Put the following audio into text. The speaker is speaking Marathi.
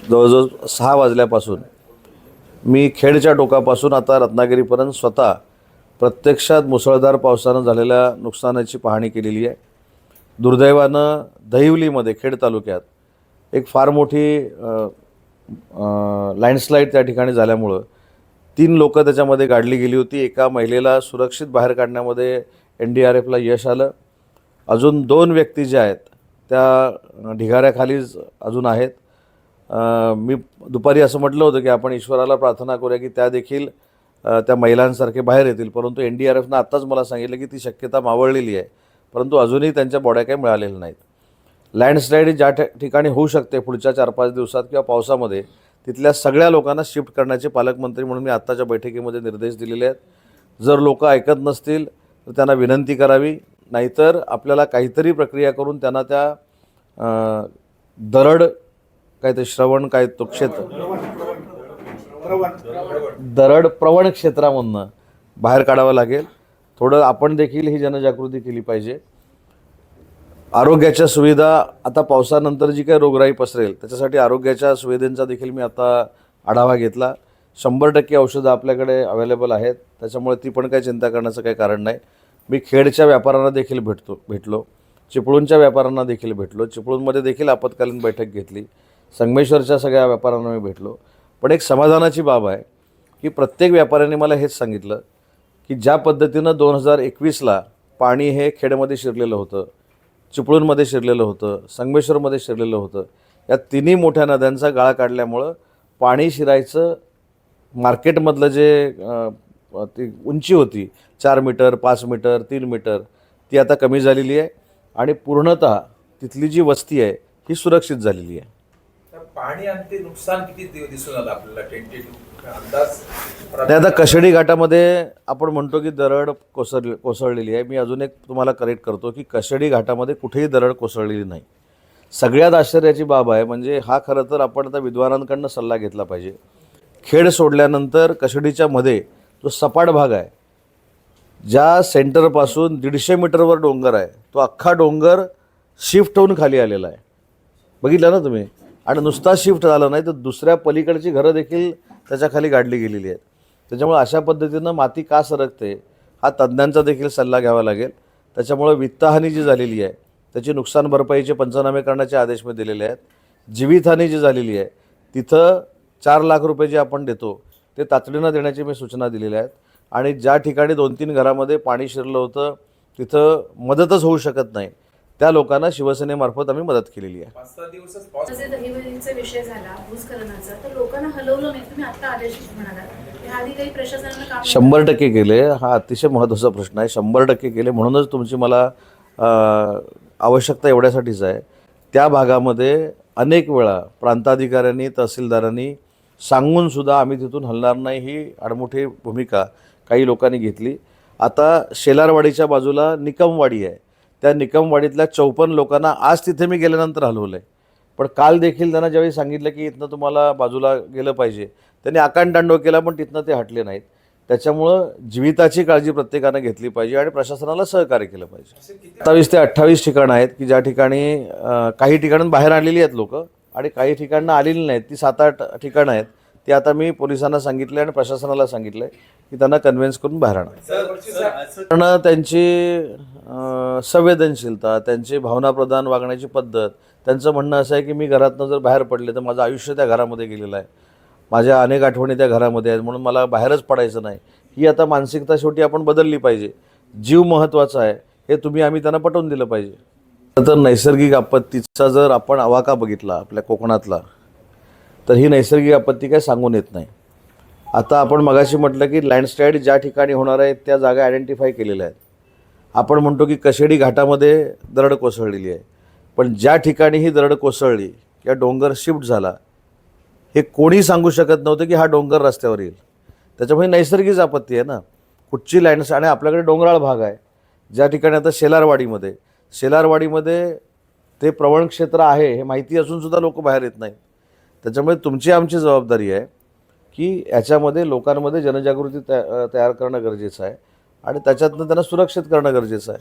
जवळजवळ 6 वाजल्यापासून मी खेडच्या टोकापासून आता रत्नागिरीपर्यंत स्वतः प्रत्यक्षात मुसळधार पावसानं झालेल्या नुकसानाची पाहणी केलेली आहे. दुर्दैवानं दहिवलीमध्ये खेड तालुक्यात एक फार मोठी लँडस्लाईड त्या ठिकाणी झाल्यामुळं 3 लोकं त्याच्यामध्ये गाडली गेली होती. एका महिलेला सुरक्षित बाहेर काढण्यामध्ये NDRFला यश आलं. अजून 2 व्यक्ती ज्या आहेत त्या ढिगाऱ्याखालीच अजून आहेत. मी दुपारी असं म्हटलं होतं की आपण ईश्वराला प्रार्थना करूया की त्या देखील त्या महिलांसारखे बाहेर येतील, परंतु NDRFनं आत्ताच मला सांगितलं की ती शक्यता मावळलेली आहे, परंतु अजूनही त्यांच्या बॉड्या काही मिळालेल्या नाहीत. लँडस्लाईड ज्या ठिकाणी होऊ शकते पुढच्या 4-5 दिवसात किंवा पावसामध्ये, तिथल्या सगळ्या लोकांना शिफ्ट करण्याचे पालकमंत्री म्हणून मी आत्ताच्या बैठकीमध्ये निर्देश दिलेले आहेत. जर लोक ऐकत नसतील तर त्यांना विनंती करावी, नाहीतर आपल्याला काहीतरी प्रक्रिया करून त्यांना त्या दरड काय ते श्रवण काय तो क्षेत्र दरड प्रवण क्षेत्रामधनं बाहेर काढावं लागेल. थोडं आपण देखील ही जनजागृती केली पाहिजे. आरोग्याच्या सुविधा, आता पावसानंतर जी काही रोगराई पसरेल त्याच्यासाठी आरोग्याच्या सुविधांचा देखील मी आता आढावा घेतला. 100% औषधं आपल्याकडे अवेलेबल आहेत, त्याच्यामुळे ती पण काही चिंता करण्याचं काही कारण नाही. मी खेडच्या व्यापाऱ्यांना देखील भेटलो, चिपळूणच्या व्यापाऱ्यांना देखील भेटलो, चिपळूणमध्ये देखील आपत्कालीन बैठक घेतली, संगमेश्वरच्या सगळ्या व्यापाऱ्यांना मी भेटलो. पण एक समाधानाची बाब आहे की प्रत्येक व्यापाऱ्याने मला हेच सांगितलं की ज्या पद्धतीनं 2021ला पाणी हे खेडमध्ये शिरलेलं होतं, चिपळूणमध्ये शिरलेलं होतं, संगमेश्वरमध्ये शिरलेलं होतं, या 3 मोठ्या नद्यांचा गाळा काढल्यामुळं पाणी शिरायचं मार्केटमधलं जे ती उंची होती 4 मीटर, 5 मीटर, 3 मीटर, ती आता कमी झालेली आहे आणि पूर्णतः तिथली जी वस्ती आहे ही सुरक्षित झालेली आहे. पाणी आणि ते नुकसान किती दिसून आलं आपल्याला टेंटेटिव्ह अंदाज? ते आता कशेडी घाटामध्ये आपण म्हणतो की दरड कोसळलेली आहे. मी अजून एक तुम्हाला करेक्ट करतो की कशेडी घाटामध्ये कुठेही दरड कोसळलेली नाही. सगळ्यात आश्चर्याची बाब आहे म्हणजे हा खरं तर आपण आता विद्वानांकडनं सल्ला घेतला पाहिजे. खेड सोडल्यानंतर कशेडीच्या मध्ये जो सपाट भाग आहे, ज्या सेंटरपासून 150 मीटरवर डोंगर आहे, तो अख्खा डोंगर शिफ्ट होऊन खाली आलेला आहे. बघितलं ना तुम्ही? आणि नुसता शिफ्ट झाला नाही तर दुसऱ्या पलीकडची घरं देखील त्याच्या खाली गाडली गेलेली आहेत. त्याच्यामुळे अशा पद्धतीनं माती का सरकते हा तज्ज्ञांचा देखील सल्ला घ्यावा लागेल. त्याच्यामुळे वित्तहानी जी झालेली आहे त्याची नुकसान भरपाईचे पंचनामे करण्याचे आदेश मी दिलेले आहेत. जीवितहानी जी झालेली आहे तिथं 4 लाख रुपये जे आपण देतो ते तातडीनं देण्याची मी सूचना दिलेल्या आहेत. आणि ज्या ठिकाणी 2-3 घरामध्ये पाणी शिरलं होतं तिथं मदतच होऊ शकत नाही त्या लोकांना शिवसेनेमार्फत आम्ही मदत केलेली आहे. 5-6 दिवसच पाऊस दहिवलीचा विषय झाला भूस्खलनाचा, तर लोकांना हलवलं नाही. तुम्ही आता आदेश म्हणालात, ह्याआधी काही प्रशासनानं काम 100% केले. हा अतिशय महत्त्वाचा प्रश्न आहे. 100% केले, म्हणूनच तुमची मला आवश्यकता एवढ्यासाठीच आहे. त्या भागामध्ये अनेक वेळा प्रांताधिकाऱ्यांनी, तहसीलदारांनी सांगूनसुद्धा आम्ही तिथून हलणार नाही ही आडमुठी भूमिका काही लोकांनी घेतली. आता शेलारवाडीच्या बाजूला निकमवाडी आहे, त्या निकमवाडीतल्या 54 लोकांना आज तिथे मी गेल्यानंतर हलवलं आहे. पण काल देखील त्यांना ज्यावेळी सांगितलं की इथनं तुम्हाला बाजूला गेलं पाहिजे, त्यांनी आकांडतांडव केला पण तिथनं ते हटले नाहीत. त्याच्यामुळं जीविताची काळजी प्रत्येकानं घेतली पाहिजे आणि प्रशासनाला सहकार्य केलं पाहिजे. 27 ते 28 ठिकाणं आहेत की ज्या ठिकाणी काही ठिकाणून बाहेर आणलेली आहेत लोकं आणि काही ठिकाणं आलेली नाहीत. ती 7-8 ठिकाणं आहेत. ते आता मी पोलिसांना सांगितले आणि प्रशासनाला सांगितलं की त्यांना कन्व्हिन्स करून बाहेर आणा. कारण त्यांची संवेदनशीलता, त्यांची भावनाप्रधान वागण्याची पद्धत, त्यांचं म्हणणं असं आहे की मी घरातनं जर बाहेर पडले तर माझं आयुष्य त्या घरामध्ये गेलेलं आहे, माझ्या अनेक आठवणी त्या घरामध्ये आहेत, म्हणून मला बाहेरच पडायचं नाही. ही आता मानसिकता शेवटी आपण बदलली पाहिजे. जीव महत्त्वाचा आहे हे आम्ही त्यांना पटवून दिलं पाहिजे. तर नैसर्गिक आपत्तीचा जर आपण आवाका बघितला आपल्या कोकणातला, तर ही नैसर्गिक आपत्ती काय सांगून येत नाही. आता आपण मगाशी म्हटलं की लँडस्लाईड ज्या ठिकाणी होणार आहे त्या जागा आयडेंटिफाय केलेल्या आहेत. आपण म्हणतो की कशेडी घाटामध्ये दरड कोसळलेली आहे, पण ज्या ठिकाणी ही दरड कोसळली किंवा डोंगर शिफ्ट झाला हे कोणी सांगू शकत नव्हतं की हा डोंगर रस्त्यावर येईल. त्याच्यामुळे नैसर्गिक आपत्ती आहे ना. कुठची लँडस्लाईड, आणि आपल्याकडे डोंगराळ भाग आहे ज्या ठिकाणी आता शेलारवाडीमध्ये ते प्रवण क्षेत्र आहे हे माहिती असूनसुद्धा लोक बाहेर येत नाहीत. त्याच्यामुळे तुमची आमची जबाबदारी आहे की याच्यामध्ये लोकांमध्ये जनजागृती तयार करणं गरजेचं आहे आणि त्याच्यातनं त्यांना सुरक्षित करणं गरजेचं आहे.